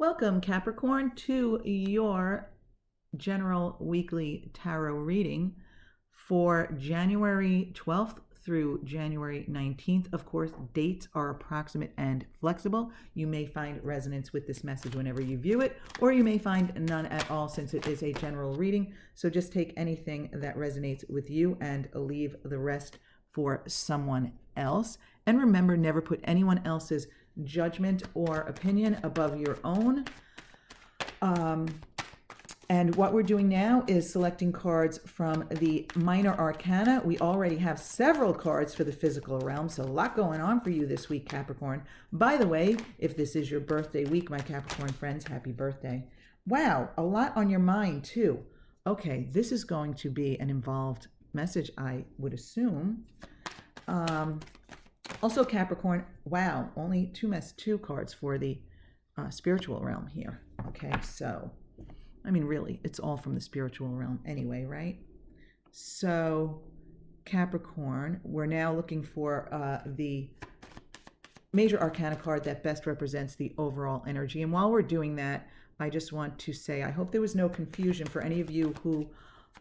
Welcome, Capricorn, to your general weekly tarot reading for January 12th through January 19th. Of course, dates are approximate and flexible. You may find resonance with this message whenever you view it, or you may find none at all since it is a general reading. So just take anything that resonates with you and leave the rest for someone else. And remember, never put anyone else's judgment or opinion above your own. And what we're doing now is selecting cards from the minor arcana. We already have several cards for the physical realm, so a lot going on for you this week, Capricorn. By the way, if this is your birthday week, my Capricorn friends, happy birthday. Wow, a lot on your mind too. Okay, this is going to be an involved message, I would assume. Also, Capricorn, wow, only two cards for the spiritual realm here. Okay, so, I mean, really, it's all from the spiritual realm anyway, right? So, Capricorn, we're now looking for the major arcana card that best represents the overall energy. And while we're doing that, I just want to say, I hope there was no confusion for any of you who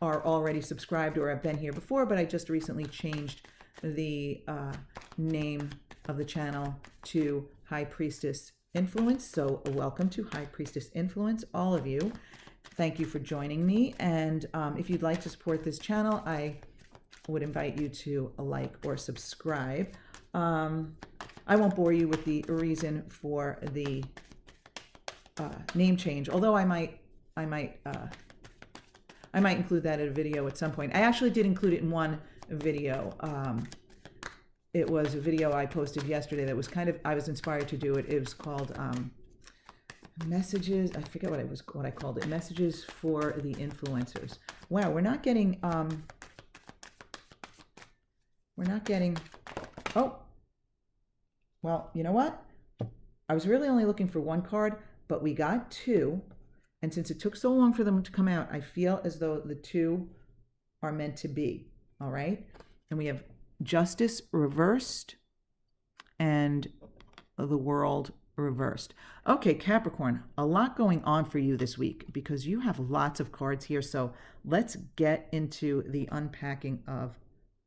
are already subscribed or have been here before, but I just recently changed the name of the channel to High Priestess Influence. So welcome to High Priestess Influence, all of you. Thank you for joining me. And if you'd like to support this channel, I would invite you to like or subscribe. I won't bore you with the reason for the name change, although I might include that in a video at some point. I actually did include it in one video. It was a video I posted yesterday that was I was inspired to do it. It was called Messages. I forget what I called it. Messages for the Influencers. Wow, we're not getting. Oh, well, you know what? I was really only looking for one card, but we got two. And since it took so long for them to come out, I feel as though the two are meant to be. All right. And we have Justice reversed and the World reversed. Okay, Capricorn, a lot going on for you this week because you have lots of cards here. So let's get into the unpacking of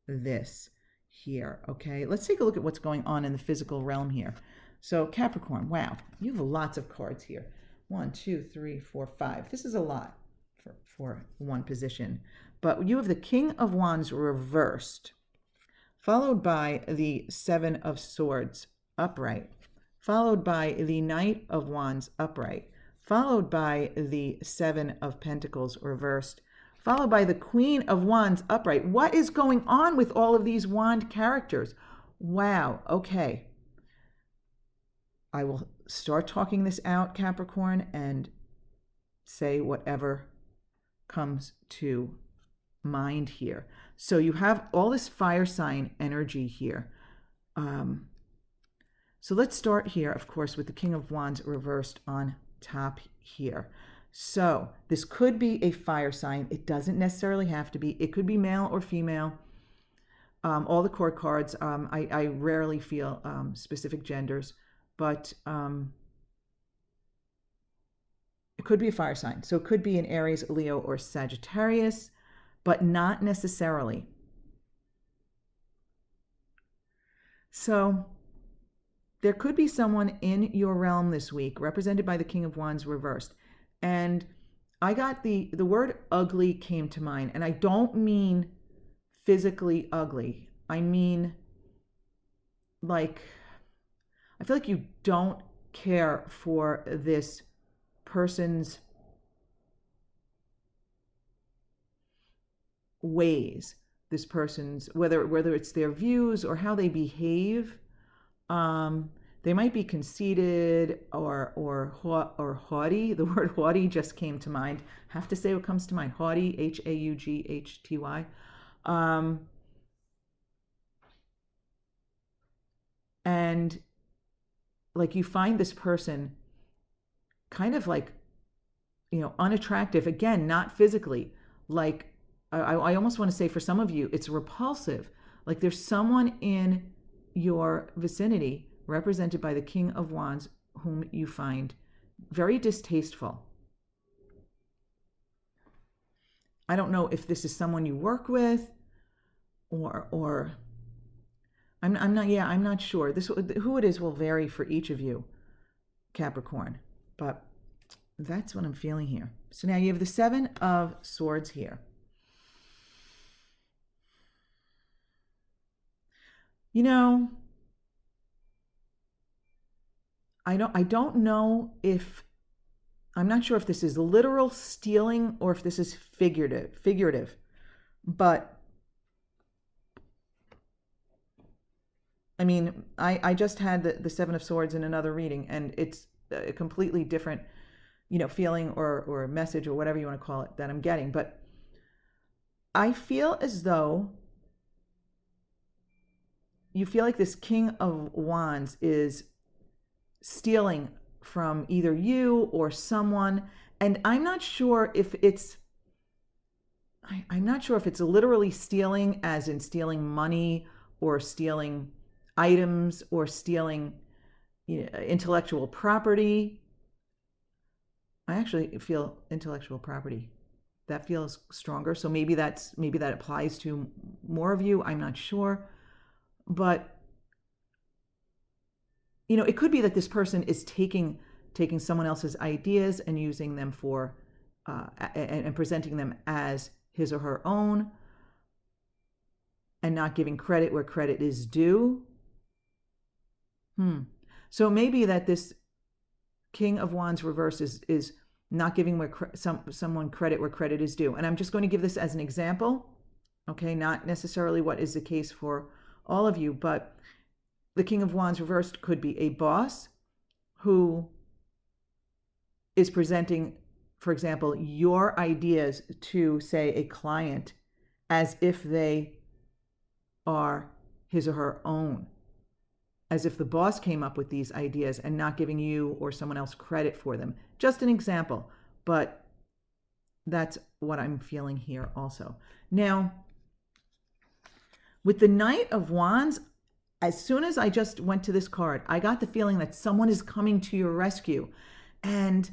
this here. Okay, let's take a look at what's going on in the physical realm here. So Capricorn, wow, you have lots of cards here. 1, 2, 3, 4, 5. This is a lot for one position. But you have the King of Wands reversed, followed by the Seven of Swords upright, followed by the Knight of Wands upright, followed by the Seven of Pentacles reversed, followed by the Queen of Wands upright. What is going on with all of these wand characters? Wow, okay. I will start talking this out, Capricorn, and say whatever comes to mind here. So you have all this fire sign energy here. So let's start here, of course, with the King of Wands reversed on top here. So this could be a fire sign. It doesn't necessarily have to be. It could be male or female. All the court cards, I rarely feel specific genders, but it could be a fire sign. So it could be an Aries, Leo, or Sagittarius, but not necessarily. So there could be someone in your realm this week represented by the King of Wands reversed. And I got the word ugly came to mind. And I don't mean physically ugly. I mean, like, I feel like you don't care for this person's ways, this person's, whether it's their views or how they behave. They might be conceited or haughty. The word haughty just came to mind. Have to say what comes to mind. Haughty, H-A-U-G-H-T-Y. And like you find this person kind of like, unattractive. Again, not physically. Like, I almost want to say for some of you, it's repulsive. Like there's someone in your vicinity represented by the King of Wands whom you find very distasteful. I don't know if this is someone you work with or I'm not sure. Who it is will vary for each of you, Capricorn. But that's what I'm feeling here. So now you have the Seven of Swords here. You know, I don't know if I'm not sure if this is literal stealing or if this is figurative. But I mean, I just had the Seven of Swords in another reading, and it's a completely different, feeling or message or whatever you want to call it that I'm getting. But I feel as though you feel like this King of Wands is stealing from either you or someone. And I'm not sure if it's literally stealing as in stealing money or stealing items or stealing intellectual property. I actually feel intellectual property. That feels stronger. So maybe that applies to more of you. I'm not sure. But it could be that this person is taking someone else's ideas and using them for and presenting them as his or her own and not giving credit where credit is due. So maybe that this King of Wands reverse is not giving someone credit where credit is due. And I'm just going to give this as an example, okay? Not necessarily what is the case for all of you, but the King of Wands reversed could be a boss who is presenting, for example, your ideas to, say, a client as if they are his or her own, as if the boss came up with these ideas and not giving you or someone else credit for them. Just an example, but that's what I'm feeling here also. Now, with the Knight of Wands, as soon as I just went to this card, I got the feeling that someone is coming to your rescue. And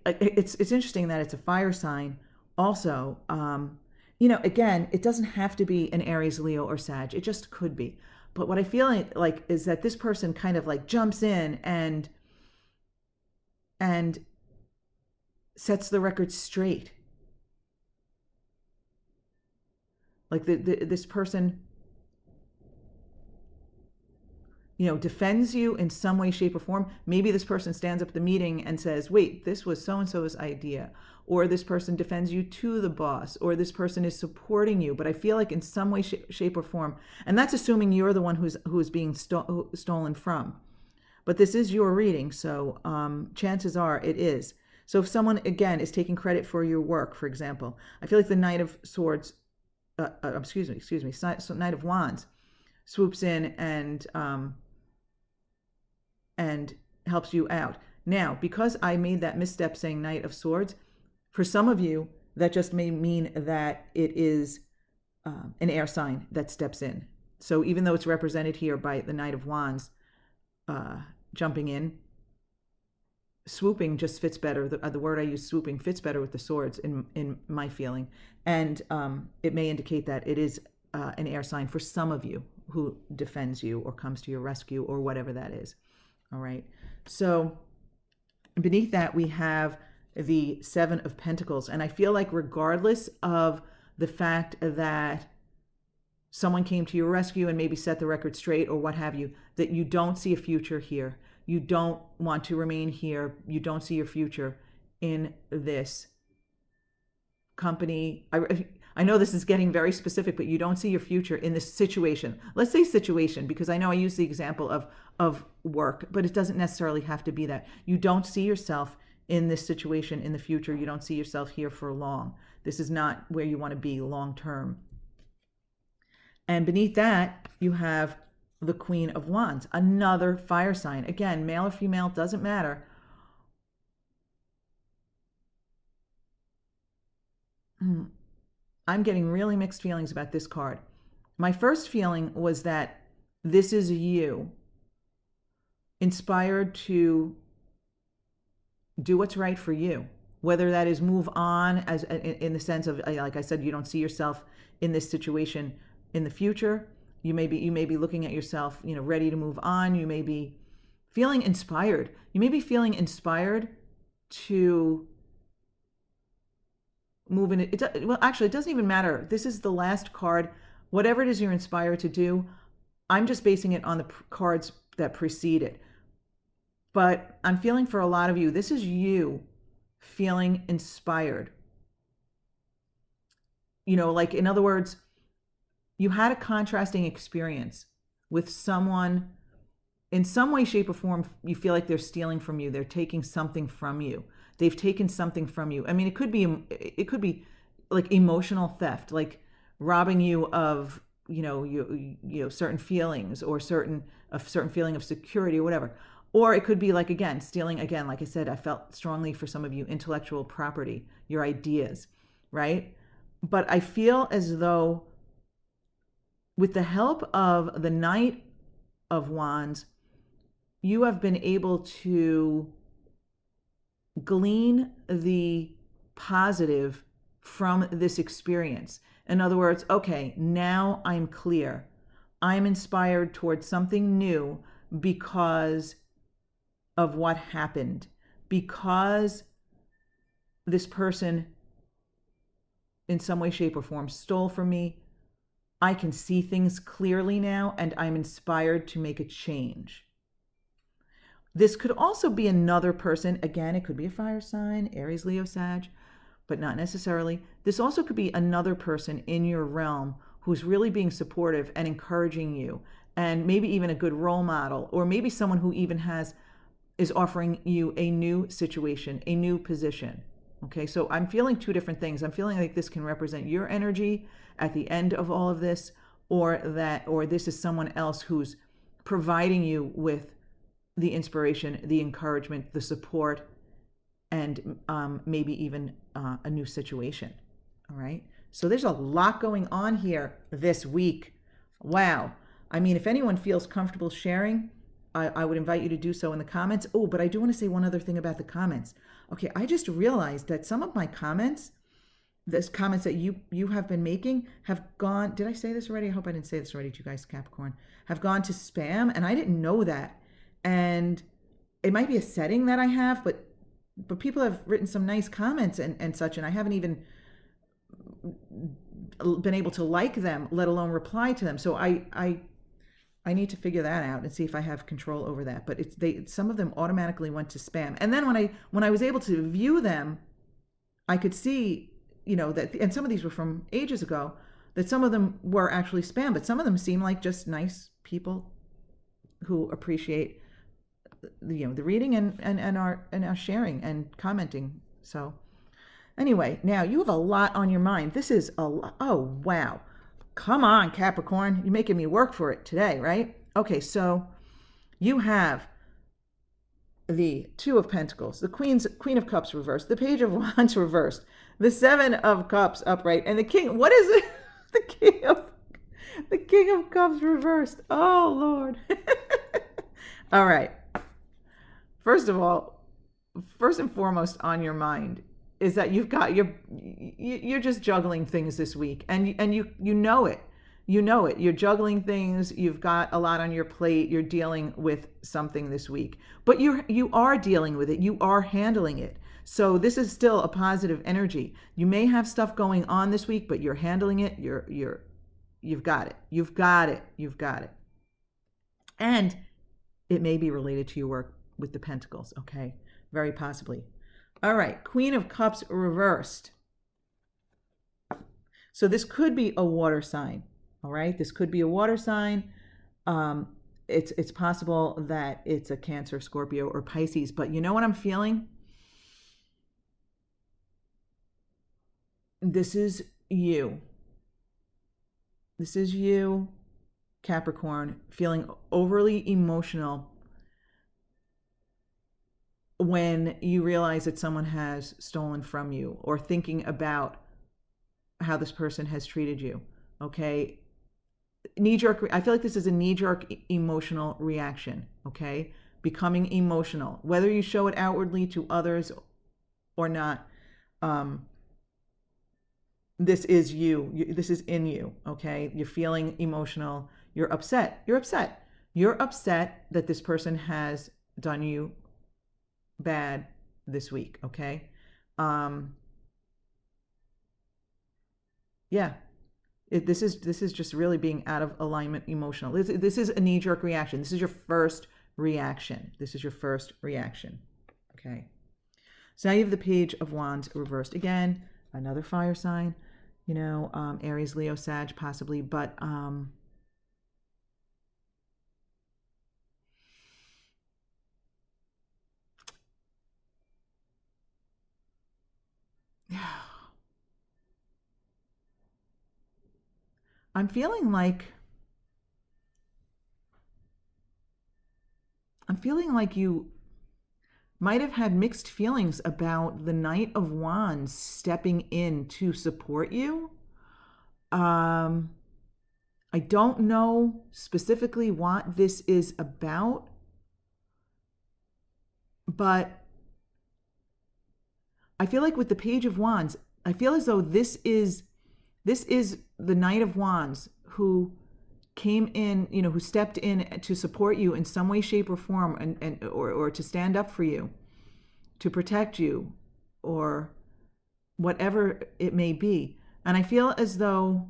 it's interesting that it's a fire sign also. Again, it doesn't have to be an Aries, Leo, or Sag. It just could be. But what I feel like is that this person kind of jumps in and sets the record straight. This person, defends you in some way, shape, or form. Maybe this person stands up at the meeting and says, wait, this was so-and-so's idea. Or this person defends you to the boss. Or this person is supporting you. But I feel like in some way, shape, or form, and that's assuming you're the one who's being stolen from. But this is your reading, so chances are it is. So if someone, again, is taking credit for your work, for example, I feel like the Knight of Swords, Knight of Wands swoops in and helps you out. Now, because I made that misstep saying Knight of Swords, for some of you, that just may mean that it is an air sign that steps in. So even though it's represented here by the Knight of Wands jumping in, swooping just fits better. The word I use, swooping, fits better with the swords in my feeling. And it may indicate that it is an air sign for some of you who defends you or comes to your rescue or whatever that is. All right. So beneath that, we have the Seven of Pentacles. And I feel like regardless of the fact that someone came to your rescue and maybe set the record straight or what have you, that you don't see a future here. You don't want to remain here. You don't see your future in this company. I know this is getting very specific, but you don't see your future in this situation. Let's say situation, because I know I use the example of work, but it doesn't necessarily have to be that. You don't see yourself in this situation in the future. You don't see yourself here for long. This is not where you want to be long term. And beneath that, you have the Queen of Wands, another fire sign. Again, male or female, doesn't matter. I'm getting really mixed feelings about this card. My first feeling was that this is you, inspired to do what's right for you. Whether that is move on, as in the sense of, like I said, you don't see yourself in this situation in the future. You may be looking at yourself, ready to move on. You may be feeling inspired. You may be feeling inspired to move in it. Well, actually, it doesn't even matter. This is the last card. Whatever it is you're inspired to do, I'm just basing it on the cards that precede it. But I'm feeling for a lot of you, this is you feeling inspired. Like, in other words, you had a contrasting experience with someone. In some way, shape, or form, you feel like they're stealing from you. They're taking something from you. They've taken something from you. I mean, it could be like emotional theft, like robbing you of certain feelings, or a certain feeling of security, or whatever. Or it could be, like, again, stealing, again, like I said, I felt strongly for some of you, intellectual property, your ideas, right? But I feel as though with the help of the Knight of Wands, you have been able to glean the positive from this experience. In other words, okay, now I'm clear. I'm inspired towards something new because of what happened, because this person in some way, shape, or form stole from me. I can see things clearly now, and I'm inspired to make a change. This could also be another person. Again, it could be a fire sign, Aries, Leo, Sag, but not necessarily. This also could be another person in your realm who's really being supportive and encouraging you, and maybe even a good role model, or maybe someone who even is offering you a new situation, a new position. Okay, so I'm feeling two different things. I'm feeling like this can represent your energy at the end of all of this, or this is someone else who's providing you with the inspiration, the encouragement, the support, and maybe even a new situation. All right, so there's a lot going on here this week. Wow. I mean, if anyone feels comfortable sharing, I would invite you to do so in the comments. Oh, but I do want to say one other thing about the comments. Okay, I just realized that some of my comments, comments that you have been making, have gone, did I say this already? I hope I didn't say this already to you guys, Capricorn, have gone to spam, and I didn't know that. And it might be a setting that I have, but people have written some nice comments and such, and I haven't even been able to like them, let alone reply to them. So I need to figure that out and see if I have control over that. But some of them automatically went to spam. And then when I was able to view them, I could see, that, and some of these were from ages ago, that some of them were actually spam, but some of them seem like just nice people who appreciate the reading and our sharing and commenting. So anyway, now you have a lot on your mind. This is oh wow. Come on, Capricorn. You're making me work for it today, right? Okay, so you have the Two of Pentacles, the Queen of Cups reversed, the Page of Wands reversed, the Seven of Cups upright, and the King. What is it? The King of Cups reversed. Oh Lord. All right. First and foremost on your mind is that you're just juggling things this week, and you know it. You're juggling things. You've got a lot on your plate. You're dealing with something this week, but you are dealing with it. You are handling it. So this is still a positive energy. You may have stuff going on this week, but you're handling it. You've got it. You've got it. And it may be related to your work with the Pentacles. Okay, very possibly. All right, Queen of Cups reversed. So this could be a water sign. All right, this could be a water sign. It's possible that it's a Cancer, Scorpio, or Pisces. But you know what I'm feeling? This is you. This is you, Capricorn, feeling overly emotional when you realize that someone has stolen from you, or thinking about how this person has treated you. Okay, knee-jerk. I feel like this is a knee-jerk emotional reaction. Okay, becoming emotional, whether you show it outwardly to others or not. This is you. This is in you, okay? You're feeling emotional. You're upset. You're upset. You're upset that this person has done you bad this week, okay? Yeah. This is just really being out of alignment emotional. This is a knee-jerk reaction. This is your first reaction. This is your first reaction, okay? So now you have the Page of Wands reversed. Again, another fire sign, Aries, Leo, Sag, possibly, but I'm feeling like you might have had mixed feelings about the Knight of Wands stepping in to support you. I don't know specifically what this is about, but I feel like with the Page of Wands, I feel as though this is the Knight of Wands who came in, who stepped in to support you in some way, shape, or form, or to stand up for you, to protect you, or whatever it may be. And I feel as though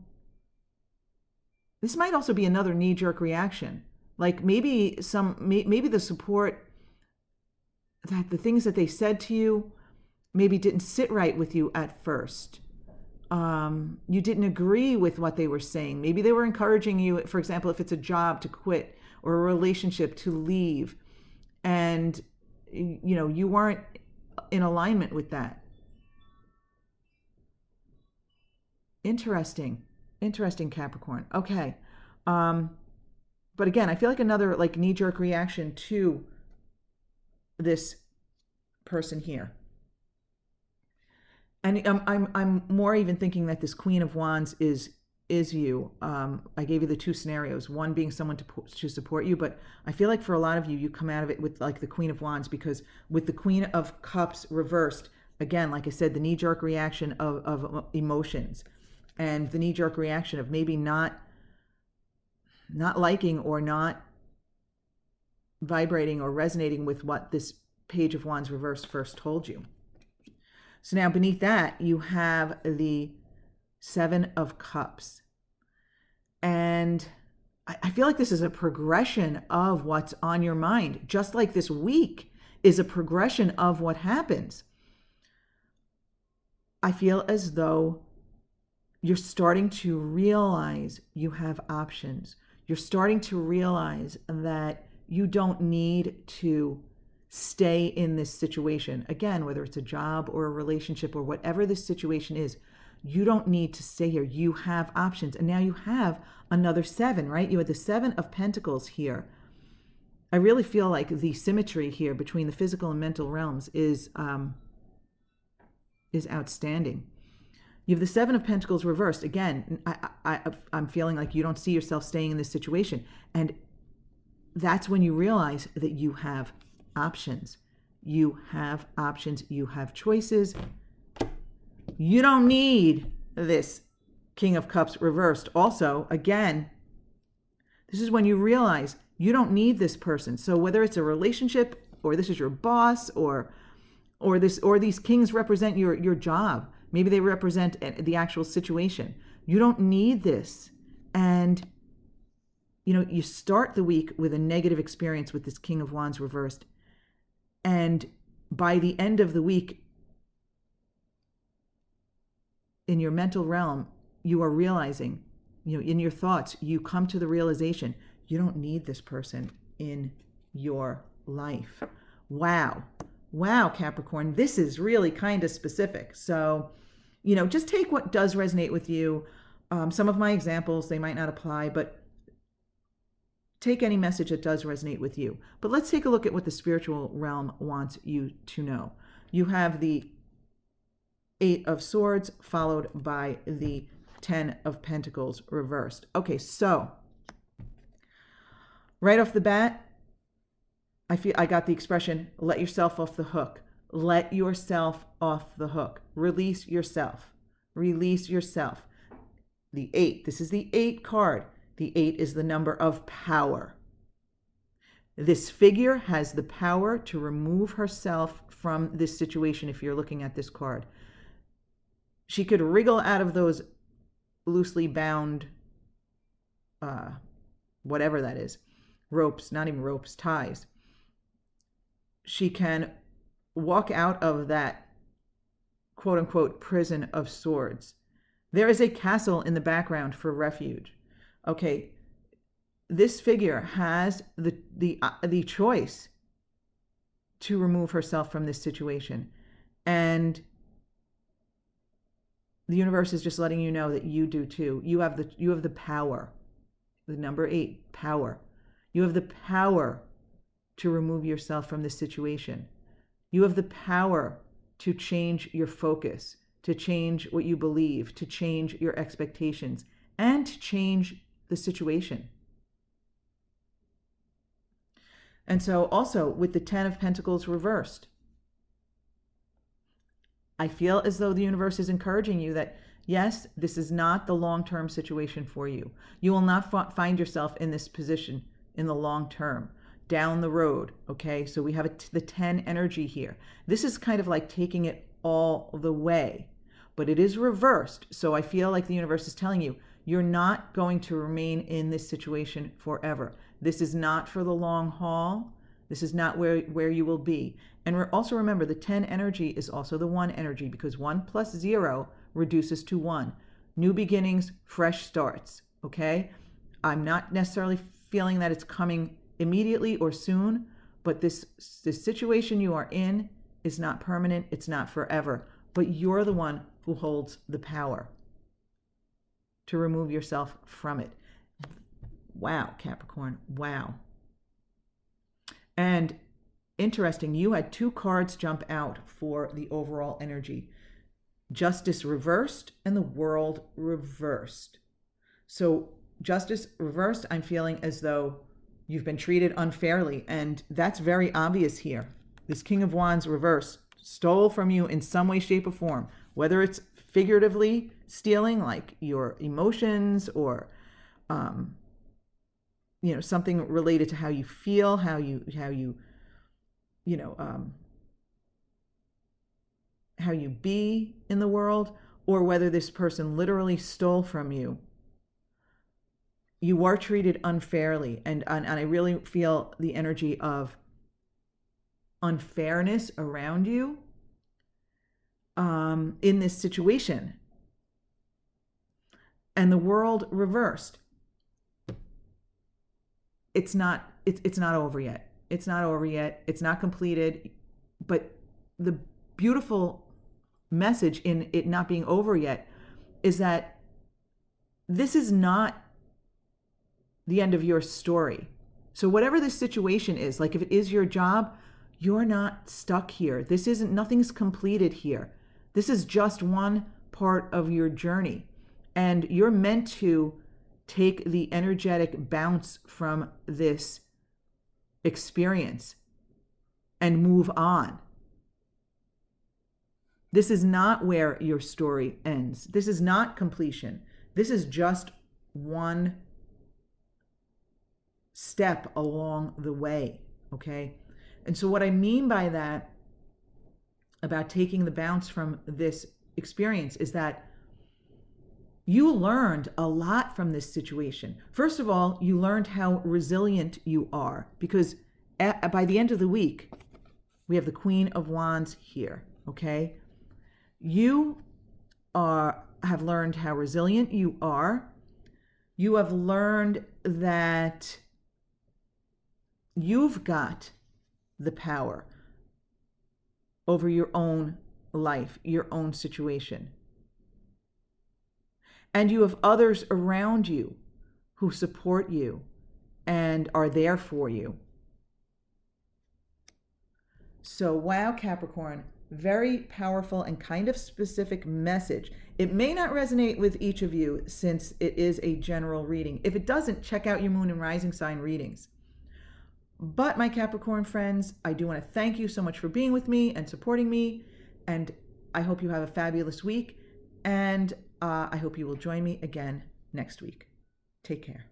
this might also be another knee-jerk reaction. Like maybe the support, that the things that they said to you maybe didn't sit right with you at first. You didn't agree with what they were saying. Maybe they were encouraging you, for example, if it's a job, to quit, or a relationship to leave, and you weren't in alignment with that. Interesting, Capricorn. Okay. But again, I feel like another knee-jerk reaction to this person here. And I'm more even thinking that this Queen of Wands is you. I gave you the two scenarios, one being someone to support you, but I feel like for a lot of you, you come out of it with the Queen of Wands, because with the Queen of Cups reversed, again, like I said, the knee-jerk reaction of emotions, and the knee-jerk reaction of maybe not liking or not vibrating or resonating with what this Page of Wands reversed first told you. So now beneath that, you have the Seven of Cups. And I feel like this is a progression of what's on your mind. Just like this week is a progression of what happens. I feel as though you're starting to realize you have options. You're starting to realize that you don't need to stay in this situation. Again, whether it's a job or a relationship or whatever this situation is, you don't need to stay here. You have options. And now you have another seven, right? You had the Seven of Pentacles here. I really feel like the symmetry here between the physical and mental realms is outstanding. You have the Seven of Pentacles reversed. Again, I'm feeling like you don't see yourself staying in this situation. And that's when you realize that you have options. You have options. You have choices. You don't need this King of Cups reversed. Also, again, this is when you realize you don't need this person. So whether it's a relationship, or this is your boss, or these kings represent your job. Maybe they represent the actual situation. You don't need this. And you start the week with a negative experience with this King of Wands reversed. And by the end of the week, in your mental realm, you are realizing, in your thoughts, you come to the realization, you don't need this person in your life. Wow, Capricorn, this is really kind of specific. So, just take what does resonate with you. Some of my examples, they might not apply, but take any message that does resonate with you. But let's take a look at what the spiritual realm wants you to know. You have the Eight of Swords followed by the Ten of Pentacles reversed. Okay, so right off the bat, I got the expression, let yourself off the hook. Let yourself off the hook. Release yourself. Release yourself. The 8. This is the 8 card. The 8 is the number of power. This figure has the power to remove herself from this situation if you're looking at this card. She could wriggle out of those loosely bound, whatever that is, ropes, not even ropes, ties. She can walk out of that quote unquote prison of swords. There is a castle in the background for refuge. Okay, this figure has the choice to remove herself from this situation. And the universe is just letting you know that you do too. You have the power. The number 8, power. You have the power to remove yourself from this situation. You have the power to change your focus, to change what you believe, to change your expectations, and to change the situation. And so also with the 10 of Pentacles reversed, I feel as though the universe is encouraging you that, yes, this is not the long-term situation for you. You will not find yourself in this position in the long term, down the road, okay? So we have the 10 energy here. This is kind of like taking it all the way, but it is reversed. So I feel like the universe is telling you, you're not going to remain in this situation forever. This is not for the long haul. This is not where you will be. And also remember, the 10 energy is also the 1 energy, because 1 plus 0 reduces to 1. New beginnings, fresh starts, okay? I'm not necessarily feeling that it's coming immediately or soon, but this situation you are in is not permanent. It's not forever. But you're the one who holds the power to remove yourself from it. Wow, Capricorn. Wow. And interesting, you had 2 cards jump out for the overall energy. Justice reversed and the World reversed. So Justice reversed, I'm feeling as though you've been treated unfairly, and that's very obvious here. This King of Wands reversed stole from you in some way, shape, or form, whether it's figuratively stealing, like your emotions, or something related to how you feel, how you be in the world, or whether this person literally stole from you. You are treated unfairly, and I really feel the energy of unfairness around you in this situation. And the World reversed. It's not over yet. It's not over yet. It's not completed. But the beautiful message in it not being over yet is that this is not the end of your story. So whatever this situation is, like if it is your job, you're not stuck here. Nothing's completed here. This is just one part of your journey. And you're meant to take the energetic bounce from this experience and move on. This is not where your story ends. This is not completion. This is just one step along the way, okay? And so what I mean by that, about taking the bounce from this experience, is that you learned a lot from this situation. First of all, you learned how resilient you are, because by the end of the week, we have the Queen of Wands here, okay? You have learned how resilient you are. You have learned that you've got the power over your own life, your own situation. And you have others around you who support you and are there for you. So, wow, Capricorn, very powerful and kind of specific message. It may not resonate with each of you since it is a general reading. If it doesn't, check out your moon and rising sign readings. But my Capricorn friends, I do want to thank you so much for being with me and supporting me. And I hope you have a fabulous week. And I hope you will join me again next week. Take care.